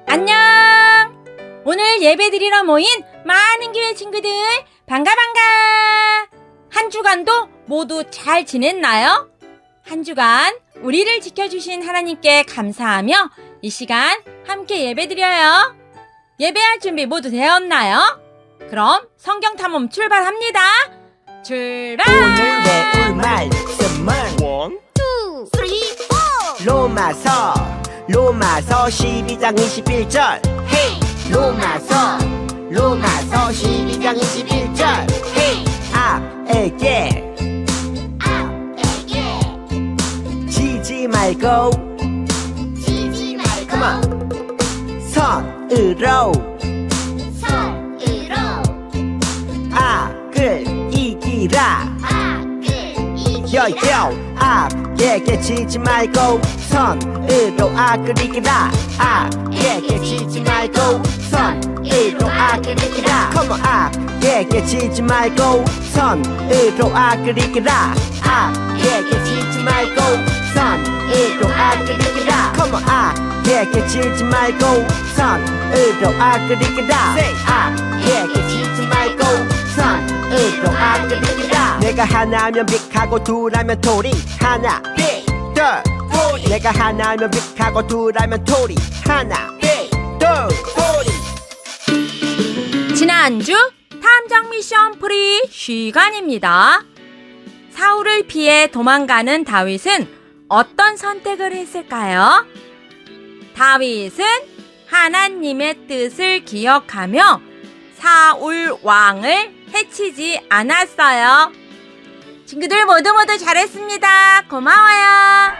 안녕! 오늘 예배드리러 모인 많은 교회 친구들 반가! 한 주간도 모두 잘 지냈나요? 한 주간 우리를 지켜주신 하나님께 감사하며 이 시간 함께 예배드려요. 예배할 준비 모두 되었나요? 그럼 성경 탐험 출발합니다. 출발! 오늘 배울 말씀은 1, 2, 3, 4 로마서 12장 21절 헤이 로마서 12장 21절 헤이 악에게 앞에게 지지 말고 지지 말고 Come on. 선으로 선으로 악을 이기라 악을 이기라 요요 악에게 지지 말고 선으로 악을 이기라 악에게 지지 말고 선으로 악을 이기라 Come on 악에게 지지 말고 선으로 악을 이기라 악에게 지지 말고 선으로 악을 이기라 Come on 악에게 지지 말고 선으로 악을 이기라 악에게 지지 말고 선으로 악을 이기라 내가 하나면 빅하고 둘하면 토리 하나 빅둘 토리 내가 하나면 빅하고 둘하면 토리 하나 빅둘 토리 지난주 탐정 미션 프리 시간입니다. 사울을 피해 도망가는 다윗은 어떤 선택을 했을까요? 다윗은 하나님의 뜻을 기억하며 사울 왕을 해치지 않았어요. 친구들 모두 잘했습니다. 고마워요.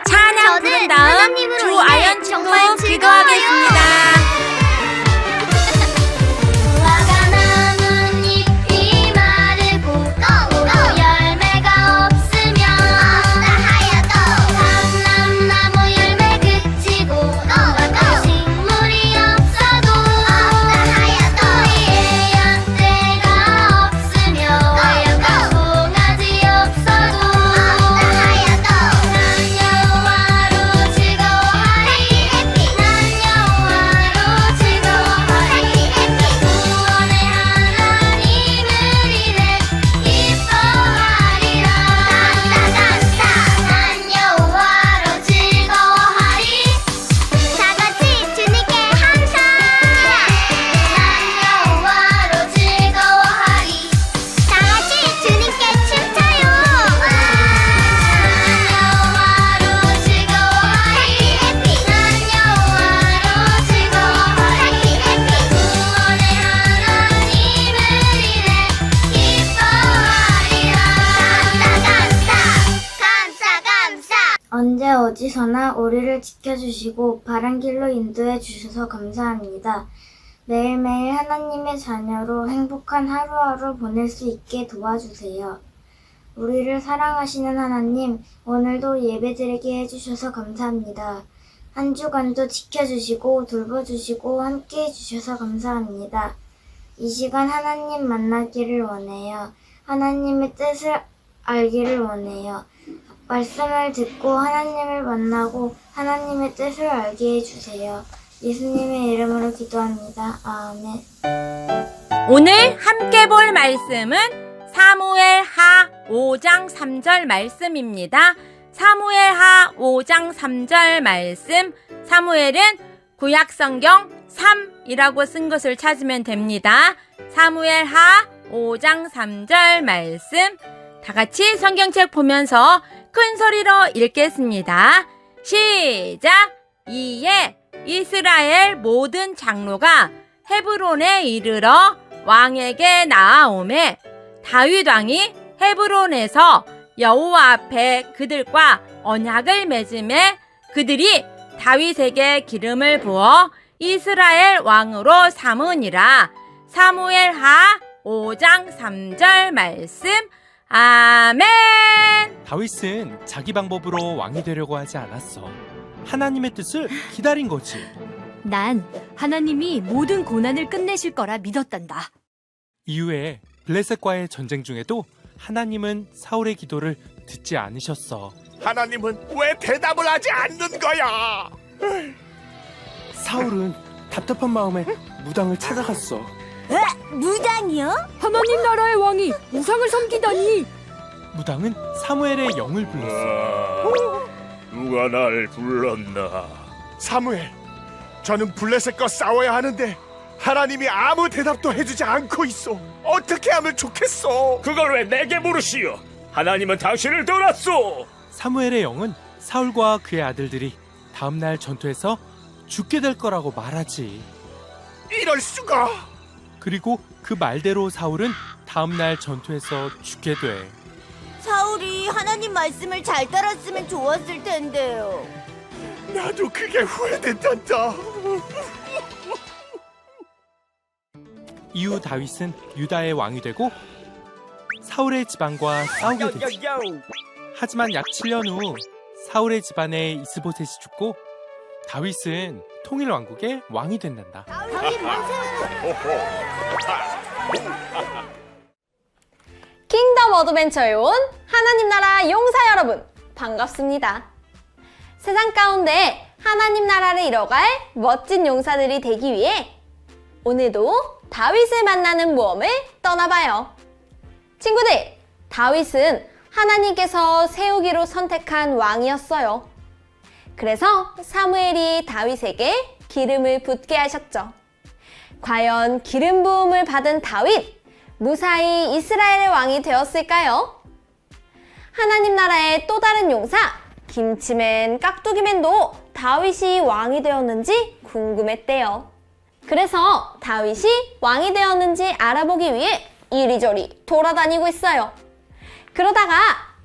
찬양 저는 부른 다음 하나님으로 인해 주아연 친구 정말 기도하겠습니다. 무화과 나뭇잎이 마르고 또 열매가 없으면 감람나무 열매 그치고 식물이 없어도 우리의 양떼가 없으며 송아지 없어도 난 여호와로 즐거워하리 난 여호와로 즐거워하리 구원의 하나님을 이래 기뻐하리라 난 여호와로 즐거워하리 다같이 주님께 감사 난 여호와로 즐거워하리 다같이 주님께 춤춰요 난 여호와로 즐거워하리 난 여호와로 즐거워하리 구원의 하나님을 이래 기뻐하리라 감사 언제 어디서나 우리를 지켜주시고 바른 길로 인도해 주셔서 감사합니다. 매일매일 하나님의 자녀로 행복한 하루하루 보낼 수 있게 도와주세요. 우리를 사랑하시는 하나님, 오늘도 예배드리게 해주셔서 감사합니다. 한 주간도 지켜주시고 돌봐주시고 함께 해주셔서 감사합니다. 이 시간 하나님 만나기를 원해요. 하나님의 뜻을 알기를 원해요. 말씀을 듣고 하나님을 만나고 하나님의 뜻을 알게 해주세요. 예수님의 이름으로 기도합니다. 아멘. 오늘 함께 볼 말씀은 사무엘하 5장 3절 말씀입니다. 사무엘하 5장 3절 말씀, 사무엘은 구약성경 3이라고 쓴 것을 찾으면 됩니다. 사무엘하 5장 3절 말씀, 다 같이 성경책 보면서 큰 소리로 읽겠습니다. 시작! 이에 이스라엘 모든 장로가 헤브론에 이르러 왕에게 나아오매 다윗 왕이 헤브론에서 여호와 앞에 그들과 언약을 맺음에 그들이 다윗에게 기름을 부어 이스라엘 왕으로 삼으니라. 사무엘하 5장 3절 말씀. 아멘. 다윗은 자기 방법으로 왕이 되려고 하지 않았어. 하나님의 뜻을 기다린 거지. 난 하나님이 모든 고난을 끝내실 거라 믿었단다. 이후에 블레셋과의 전쟁 중에도 하나님은 사울의 기도를 듣지 않으셨어. 하나님은 왜 대답을 하지 않는 거야? 사울은 답답한 마음에 무당을 찾아갔어. 무당이요? 하나님 나라의 왕이 우상을 섬기다니. 무당은 사무엘의 영을 불렀어. 누가 날 불렀나? 사무엘, 저는 블레셋과 싸워야 하는데 하나님이 아무 대답도 해주지 않고 있어. 어떻게 하면 좋겠어? 그걸 왜 내게 물으시오? 하나님은 당신을 떠났소. 사무엘의 영은 사울과 그의 아들들이 다음날 전투에서 죽게 될 거라고 말하지. 이럴 수가. 그리고 그 말대로 사울은 다음날 전투에서 죽게 돼. 사울이 하나님 말씀을 잘 따랐으면 좋았을 텐데요. 나도 그게 후회된단다. 이후 다윗은 유다의 왕이 되고 사울의 집안과 싸우게 되지. 하지만 약 7년 후 사울의 집안에 이스보셋이 죽고 다윗은 통일 왕국의 왕이 된단다. 킹덤 어드벤처에 온 하나님 나라 용사 여러분, 반갑습니다. 세상 가운데 하나님 나라를 이뤄갈 멋진 용사들이 되기 위해 오늘도 다윗을 만나는 모험을 떠나봐요. 친구들, 다윗은 하나님께서 세우기로 선택한 왕이었어요. 그래서 사무엘이 다윗에게 기름을 붓게 하셨죠. 과연 기름 부음을 받은 다윗, 무사히 이스라엘의 왕이 되었을까요? 하나님 나라의 또 다른 용사, 김치맨, 깍두기맨도 다윗이 왕이 되었는지 궁금했대요. 그래서 다윗이 왕이 되었는지 알아보기 위해 이리저리 돌아다니고 있어요. 그러다가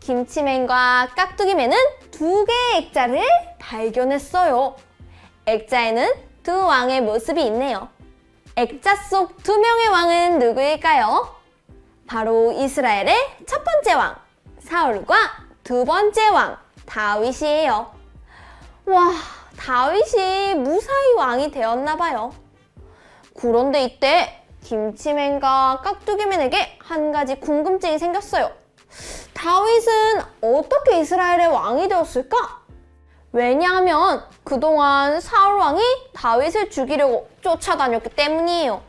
김치맨과 깍두기맨은 2개의 액자를 발견했어요. 액자에는 2 왕의 모습이 있네요. 액자 속 2명의 왕은 누구일까요? 바로 이스라엘의 첫 번째 왕, 사울과 2번째 왕, 다윗이에요. 와, 다윗이 무사히 왕이 되었나봐요. 그런데 이때 김치맨과 깍두기맨에게 한 가지 궁금증이 생겼어요. 다윗은 어떻게 이스라엘의 왕이 되었을까? 왜냐하면 그동안 사울 왕이 다윗을 죽이려고 쫓아다녔기 때문이에요.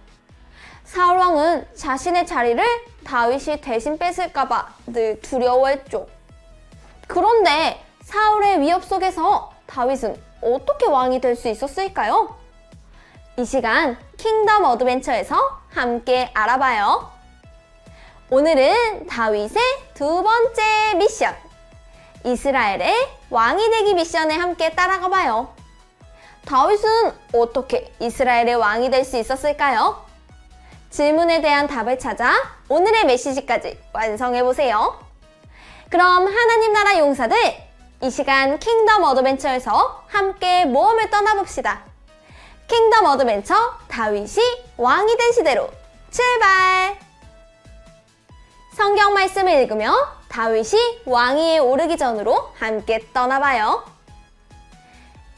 사울 왕은 자신의 자리를 다윗이 대신 뺏을까봐 늘 두려워했죠. 그런데 사울의 위협 속에서 다윗은 어떻게 왕이 될 수 있었을까요? 이 시간 킹덤 어드벤처에서 함께 알아봐요. 오늘은 다윗의 2번째 미션, 이스라엘의 왕이 되기 미션에 함께 따라가 봐요. 다윗은 어떻게 이스라엘의 왕이 될 수 있었을까요? 질문에 대한 답을 찾아 오늘의 메시지까지 완성해 보세요. 그럼 하나님 나라 용사들, 이 시간 킹덤 어드벤처에서 함께 모험을 떠나봅시다. 킹덤 어드벤처 다윗이 왕이 된 시대로 출발! 성경 말씀을 읽으며 다윗이 왕위에 오르기 전으로 함께 떠나봐요.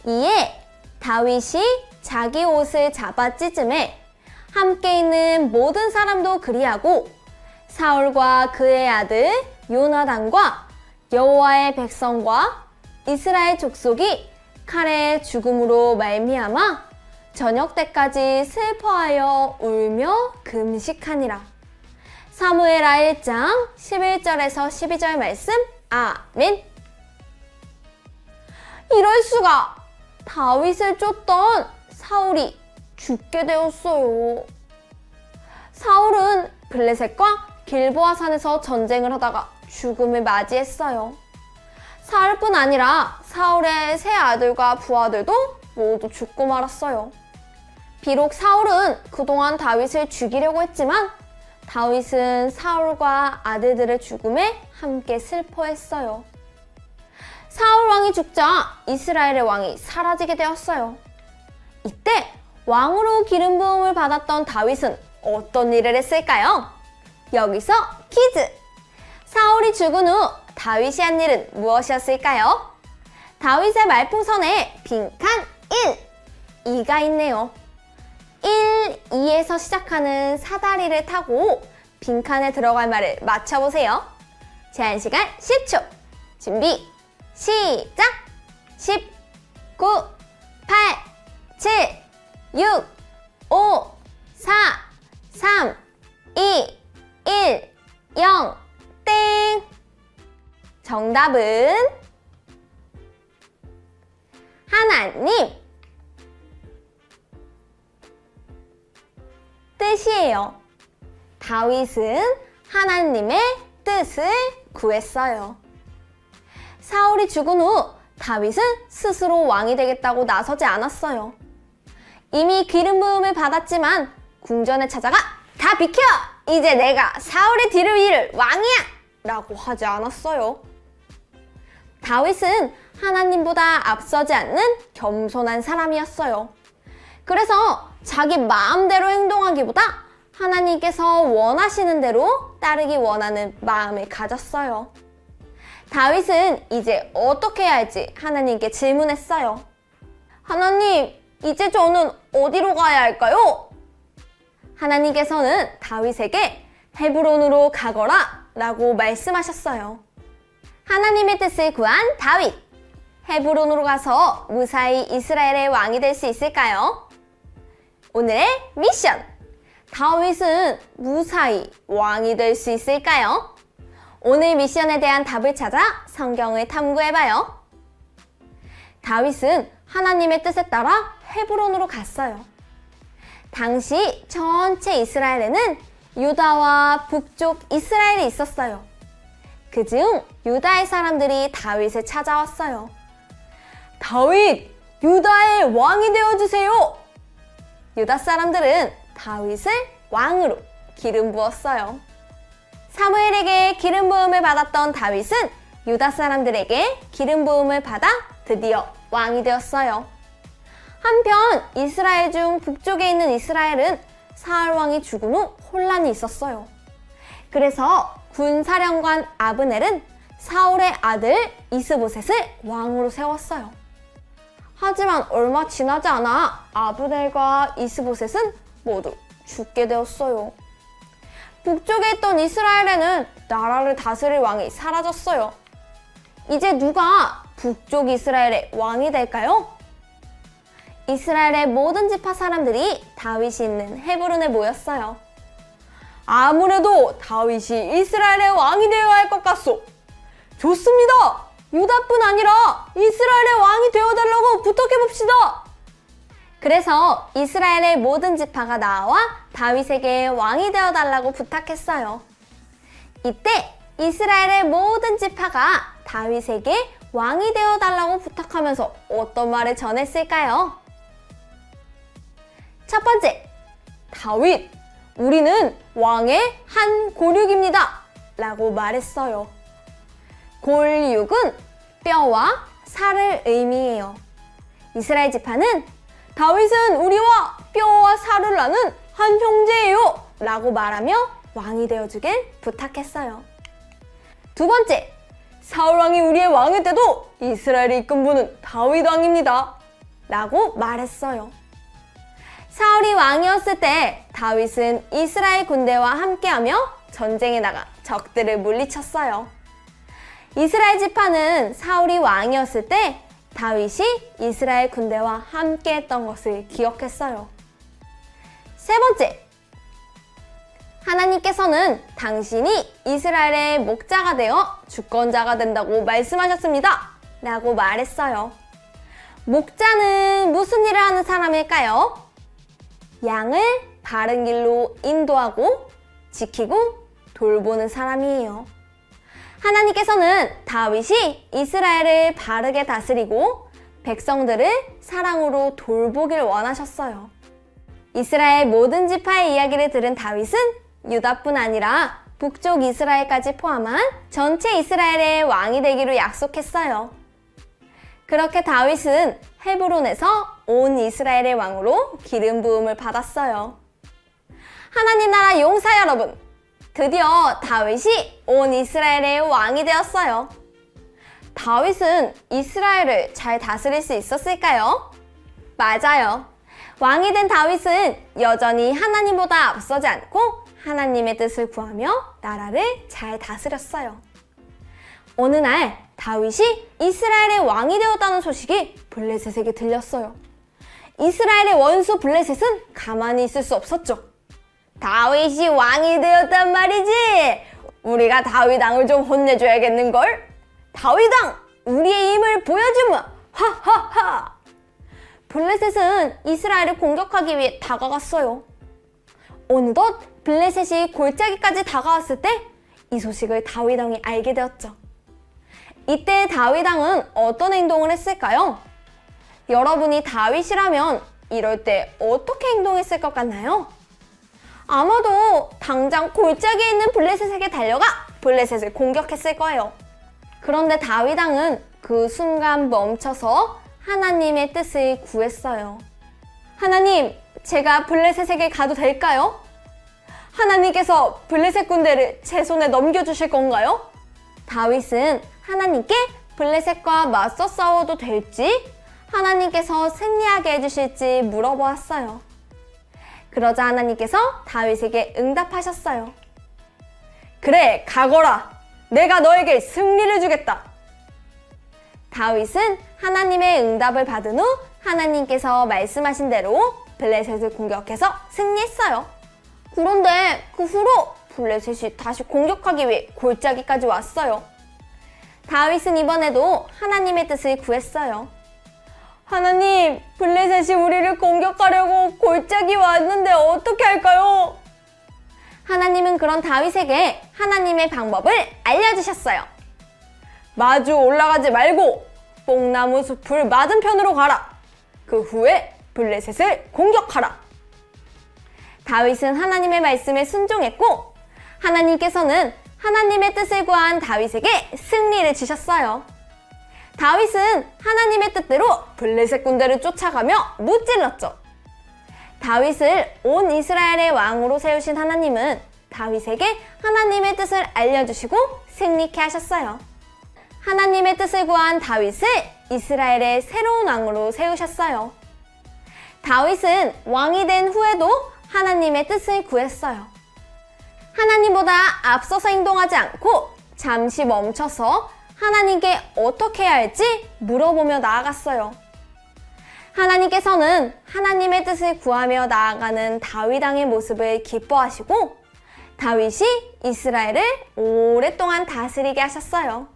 이에 다윗이 자기 옷을 잡아 찢음에 함께 있는 모든 사람도 그리하고 사울과 그의 아들 요나단과 여호와의 백성과 이스라엘 족속이 칼의 죽음으로 말미암아 저녁 때까지 슬퍼하여 울며 금식하니라. 사무엘하 1장 11절에서 12절 말씀. 아멘. 이럴 수가, 다윗을 쫓던 사울이 죽게 되었어요. 사울은 블레셋과 길보아 산에서 전쟁을 하다가 죽음을 맞이했어요. 사울뿐 아니라 사울의 세 아들과 부하들도 모두 죽고 말았어요. 비록 사울은 그동안 다윗을 죽이려고 했지만 다윗은 사울과 아들들의 죽음에 함께 슬퍼했어요. 사울 왕이 죽자 이스라엘의 왕이 사라지게 되었어요. 이때 왕으로 기름 부음을 받았던 다윗은 어떤 일을 했을까요? 여기서 퀴즈! 사울이 죽은 후 다윗이 한 일은 무엇이었을까요? 다윗의 말풍선에 빈칸 1, 2가 있네요. 1, 2에서 시작하는 사다리를 타고 빈칸에 들어갈 말을 맞춰보세요. 제한시간 10초. 준비, 시작! 10, 9, 8, 7, 6, 5, 4, 3, 2, 1, 0, 땡! 정답은 하나님 뜻이에요. 다윗은 하나님의 뜻을 구했어요. 사울이 죽은 후 다윗은 스스로 왕이 되겠다고 나서지 않았어요. 이미 기름 부음을 받았지만 궁전에 찾아가 다 비켜! 이제 내가 사울의 뒤를 이을 왕이야! 라고 하지 않았어요. 다윗은 하나님보다 앞서지 않는 겸손한 사람이었어요. 그래서 자기 마음대로 행동하기보다 하나님께서 원하시는 대로 따르기 원하는 마음을 가졌어요. 다윗은 이제 어떻게 해야 할지 하나님께 질문했어요. 하나님, 이제 저는 어디로 가야 할까요? 하나님께서는 다윗에게 헤브론으로 가거라 라고 말씀하셨어요. 하나님의 뜻을 구한 다윗. 헤브론으로 가서 무사히 이스라엘의 왕이 될 수 있을까요? 오늘의 미션. 다윗은 무사히 왕이 될 수 있을까요? 오늘 미션에 대한 답을 찾아 성경을 탐구해봐요. 다윗은 하나님의 뜻에 따라 헤브론으로 갔어요. 당시 전체 이스라엘에는 유다와 북쪽 이스라엘이 있었어요. 그중 유다의 사람들이 다윗을 찾아왔어요. 다윗, 유다의 왕이 되어주세요! 유다 사람들은 다윗을 왕으로 기름 부었어요. 사무엘에게 기름 부음을 받았던 다윗은 유다 사람들에게 기름 부음을 받아 드디어 왕이 되었어요. 한편 이스라엘 중 북쪽에 있는 이스라엘은 사울 왕이 죽은 후 혼란이 있었어요. 그래서 군사령관 아브넬은 사울의 아들 이스보셋을 왕으로 세웠어요. 하지만 얼마 지나지 않아 아브넬과 이스보셋은 모두 죽게 되었어요. 북쪽에 있던 이스라엘에는 나라를 다스릴 왕이 사라졌어요. 이제 누가 북쪽 이스라엘의 왕이 될까요? 이스라엘의 모든 지파 사람들이 다윗이 있는 헤브론에 모였어요. 아무래도 다윗이 이스라엘의 왕이 되어야 할 것 같소. 좋습니다. 유다뿐 아니라 이스라엘의 왕이 되어달라고 부탁해봅시다. 그래서 이스라엘의 모든 지파가 나와 다윗에게 왕이 되어달라고 부탁했어요. 이때 이스라엘의 모든 지파가 다윗에게 왕이 되어달라고 부탁하면서 어떤 말을 전했을까요? 첫 번째, 다윗, 우리는 왕의 한 골육입니다 라고 말했어요. 골육은 뼈와 살을 의미해요. 이스라엘 지파는 다윗은 우리와 뼈와 살을 나는 한 형제예요 라고 말하며 왕이 되어주길 부탁했어요. 두 번째, 사울 왕이 우리의 왕이 돼도 이스라엘을 이끈 분은 다윗 왕입니다 라고 말했어요. 사울이 왕이었을 때 다윗은 이스라엘 군대와 함께하며 전쟁에 나가 적들을 물리쳤어요. 이스라엘 지파는 사울이 왕이었을 때 다윗이 이스라엘 군대와 함께했던 것을 기억했어요. 세 번째, 하나님께서는 당신이 이스라엘의 목자가 되어 주권자가 된다고 말씀하셨습니다 라고 말했어요. 목자는 무슨 일을 하는 사람일까요? 양을 바른 길로 인도하고 지키고 돌보는 사람이에요. 하나님께서는 다윗이 이스라엘을 바르게 다스리고 백성들을 사랑으로 돌보길 원하셨어요. 이스라엘 모든 지파의 이야기를 들은 다윗은 유다뿐 아니라 북쪽 이스라엘까지 포함한 전체 이스라엘의 왕이 되기로 약속했어요. 그렇게 다윗은 헤브론에서 온 이스라엘의 왕으로 기름 부음을 받았어요. 하나님 나라 용사 여러분, 드디어 다윗이 온 이스라엘의 왕이 되었어요. 다윗은 이스라엘을 잘 다스릴 수 있었을까요? 맞아요. 왕이 된 다윗은 여전히 하나님보다 앞서지 않고 하나님의 뜻을 구하며 나라를 잘 다스렸어요. 어느 날 다윗이 이스라엘의 왕이 되었다는 소식이 블레셋에게 들렸어요. 이스라엘의 원수 블레셋은 가만히 있을 수 없었죠. 다윗이 왕이 되었단 말이지. 우리가 다윗 왕을 좀 혼내줘야겠는걸? 다윗 왕, 우리의 힘을 보여주마. 하하하. 블레셋은 이스라엘을 공격하기 위해 다가갔어요. 어느덧 블레셋이 골짜기까지 다가왔을 때 이 소식을 다윗 왕이 알게 되었죠. 이때 다윗 왕은 어떤 행동을 했을까요? 여러분이 다윗이라면 이럴 때 어떻게 행동했을 것 같나요? 아마도 당장 골짜기에 있는 블레셋에게 달려가 블레셋을 공격했을 거예요. 그런데 다윗 왕은 그 순간 멈춰서 하나님의 뜻을 구했어요. 하나님, 제가 블레셋에게 가도 될까요? 하나님께서 블레셋 군대를 제 손에 넘겨주실 건가요? 다윗은 하나님께 블레셋과 맞서 싸워도 될지, 하나님께서 승리하게 해주실지 물어보았어요. 그러자 하나님께서 다윗에게 응답하셨어요. 그래, 가거라. 내가 너에게 승리를 주겠다. 다윗은 하나님의 응답을 받은 후 하나님께서 말씀하신 대로 블레셋을 공격해서 승리했어요. 그런데 그 후로 블레셋이 다시 공격하기 위해 골짜기까지 왔어요. 다윗은 이번에도 하나님의 뜻을 구했어요. 하나님, 블레셋이 우리를 공격하려고 골짜기 왔는데 어떻게 할까요? 하나님은 그런 다윗에게 하나님의 방법을 알려주셨어요. 마주 올라가지 말고 뽕나무 숲을 맞은편으로 가라. 그 후에 블레셋을 공격하라. 다윗은 하나님의 말씀에 순종했고 하나님께서는 하나님의 뜻을 구한 다윗에게 승리를 주셨어요. 다윗은 하나님의 뜻대로 블레셋 군대를 쫓아가며 무찔렀죠. 다윗을 온 이스라엘의 왕으로 세우신 하나님은 다윗에게 하나님의 뜻을 알려주시고 승리케 하셨어요. 하나님의 뜻을 구한 다윗을 이스라엘의 새로운 왕으로 세우셨어요. 다윗은 왕이 된 후에도 하나님의 뜻을 구했어요. 하나님보다 앞서서 행동하지 않고 잠시 멈춰서 하나님께 어떻게 해야 할지 물어보며 나아갔어요. 하나님께서는 하나님의 뜻을 구하며 나아가는 다윗 왕의 모습을 기뻐하시고 다윗이 이스라엘을 오랫동안 다스리게 하셨어요.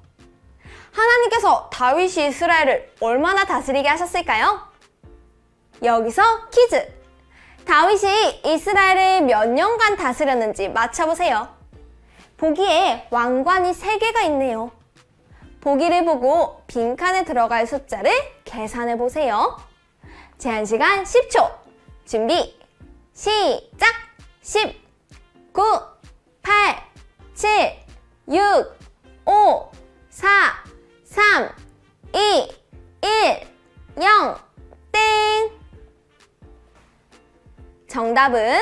하나님께서 다윗이 이스라엘을 얼마나 다스리게 하셨을까요? 여기서 퀴즈! 다윗이 이스라엘을 몇 년간 다스렸는지 맞춰보세요. 보기에 왕관이 3개가 있네요. 보기를 보고 빈칸에 들어갈 숫자를 계산해보세요. 제한시간 10초. 준비, 시작! 10, 9, 8, 7, 6, 5, 4, 3, 2, 1, 0, 땡! 정답은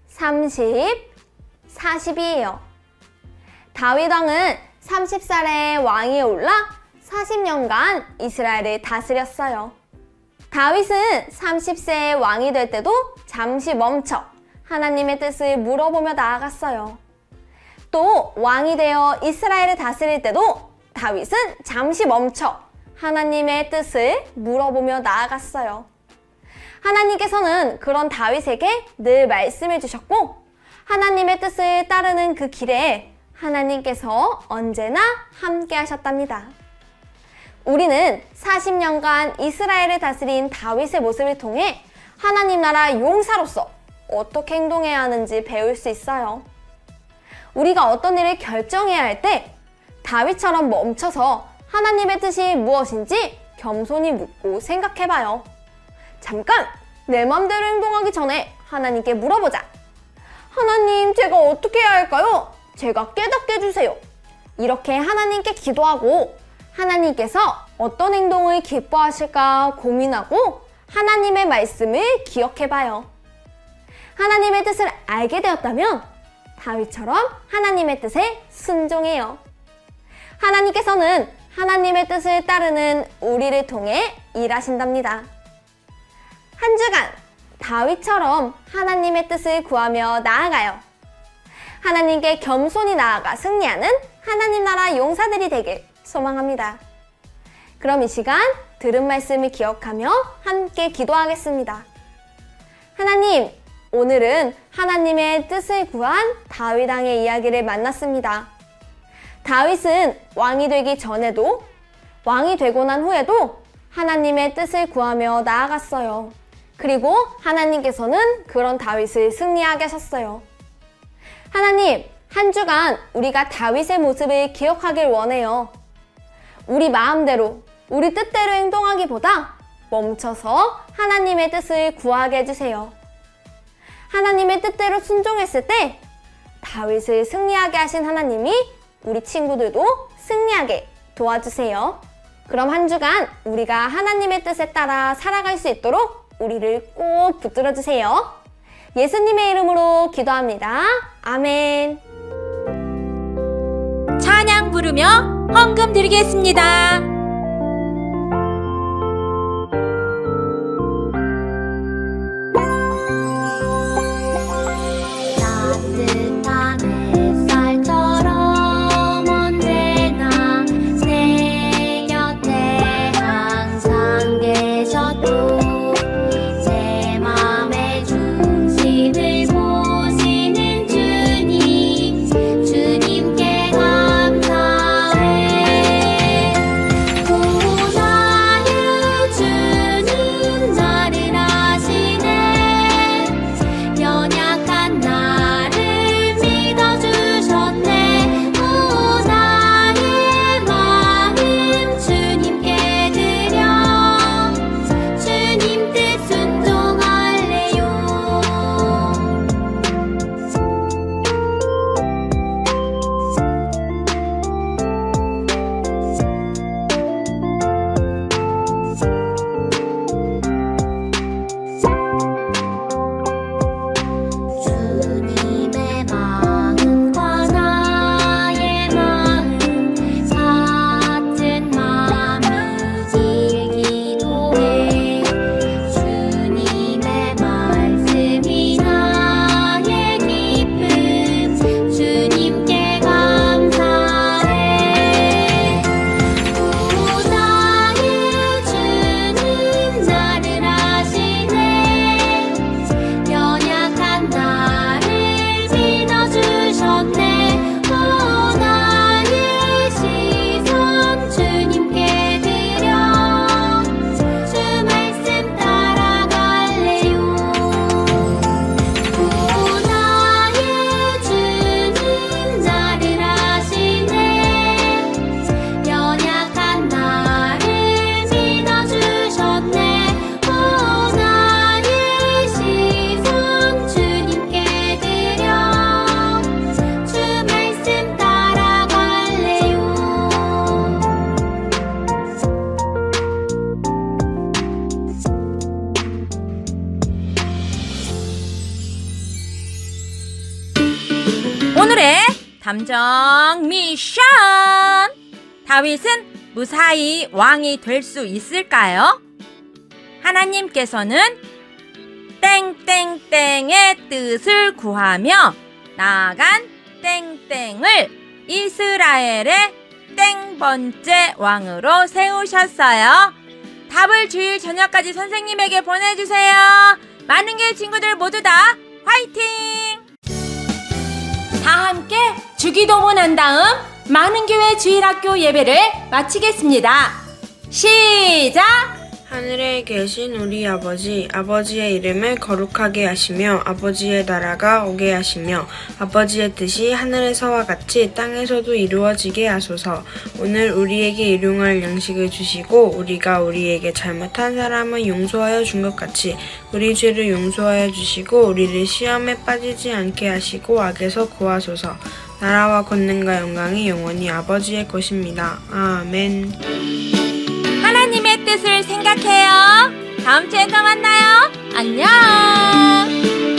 30, 40이에요. 다윗 왕은 30살에 왕위에 올라 40년간 이스라엘을 다스렸어요. 다윗은 30세에 왕이 될 때도 잠시 멈춰 하나님의 뜻을 물어보며 나아갔어요. 또 왕이 되어 이스라엘을 다스릴 때도 다윗은 잠시 멈춰 하나님의 뜻을 물어보며 나아갔어요. 하나님께서는 그런 다윗에게 늘 말씀해 주셨고 하나님의 뜻을 따르는 그 길에 하나님께서 언제나 함께 하셨답니다. 우리는 40년간 이스라엘을 다스린 다윗의 모습을 통해 하나님 나라 용사로서 어떻게 행동해야 하는지 배울 수 있어요. 우리가 어떤 일을 결정해야 할 때 다윗처럼 멈춰서 하나님의 뜻이 무엇인지 겸손히 묻고 생각해봐요. 잠깐! 내 맘대로 행동하기 전에 하나님께 물어보자. 하나님, 제가 어떻게 해야 할까요? 제가 깨닫게 해주세요. 이렇게 하나님께 기도하고 하나님께서 어떤 행동을 기뻐하실까 고민하고 하나님의 말씀을 기억해봐요. 하나님의 뜻을 알게 되었다면 다윗처럼 하나님의 뜻에 순종해요. 하나님께서는 하나님의 뜻을 따르는 우리를 통해 일하신답니다. 한 주간 다윗처럼 하나님의 뜻을 구하며 나아가요. 하나님께 겸손히 나아가 승리하는 하나님 나라 용사들이 되길 소망합니다. 그럼 이 시간 들은 말씀을 기억하며 함께 기도하겠습니다. 하나님, 오늘은 하나님의 뜻을 구한 다윗 왕의 이야기를 만났습니다. 다윗은 왕이 되기 전에도 왕이 되고 난 후에도 하나님의 뜻을 구하며 나아갔어요. 그리고 하나님께서는 그런 다윗을 승리하게 하셨어요. 하나님, 한 주간 우리가 다윗의 모습을 기억하길 원해요. 우리 마음대로, 우리 뜻대로 행동하기보다 멈춰서 하나님의 뜻을 구하게 해주세요. 하나님의 뜻대로 순종했을 때 다윗을 승리하게 하신 하나님이 우리 친구들도 승리하게 도와주세요. 그럼 한 주간 우리가 하나님의 뜻에 따라 살아갈 수 있도록 우리를 꼭 붙들어 주세요. 예수님의 이름으로 기도합니다. 아멘. 찬양 부르며 헌금 드리겠습니다. 따뜻한 햇살처럼 언제나 내 곁에 항상 계셔도 제 맘의 중심을 보시는 주님, 주님께 감사해. 구원하여 주님 나를 아시네. 연약한 나를 믿어주셨네. 오 나의 마음 주님께 드려 주님 뜻 순종할래요. 주님의 마음과 나의 마음 같은 마음이길 기도해. 주님의 말씀이 나의 기쁨, 주님께 감사해. 오 나의 주님 나를 아시네. 연약한 나를 믿어주셨네. 오 나의 시선 주님께 드려 주 말씀 따라갈래요. 오 나의 주님 나를 아시네. 연약한 나를 믿어주셨네. 오 나의 시선 주님께 드려 주 말씀 따라갈래요. 오늘의 탐정 미션! 다윗은 무사히 왕이 될 수 있을까요? 하나님께서는 땡땡땡의 뜻을 구하며 나아간 땡땡을 이스라엘의 땡번째 왕으로 세우셨어요. 답을 주일 저녁까지 선생님에게 보내주세요. 많은 교회 친구들 모두 다 화이팅! 다 함께 주기도문 한 다음 많은 교회 주일학교 예배를 마치겠습니다. 시작! 하늘에 계신 우리 아버지, 아버지의 이름을 거룩하게 하시며 아버지의 나라가 오게 하시며 아버지의 뜻이 하늘에서와 같이 땅에서도 이루어지게 하소서. 오늘 우리에게 일용할 양식을 주시고 우리가 우리에게 잘못한 사람은 용서하여 준 것 같이 우리 죄를 용서하여 주시고 우리를 시험에 빠지지 않게 하시고 악에서 구하소서. 나라와 권능과 영광이 영원히 아버지의 것입니다. 아멘. 하나님의 뜻을 생각해요. 다음 주에 또 만나요. 안녕!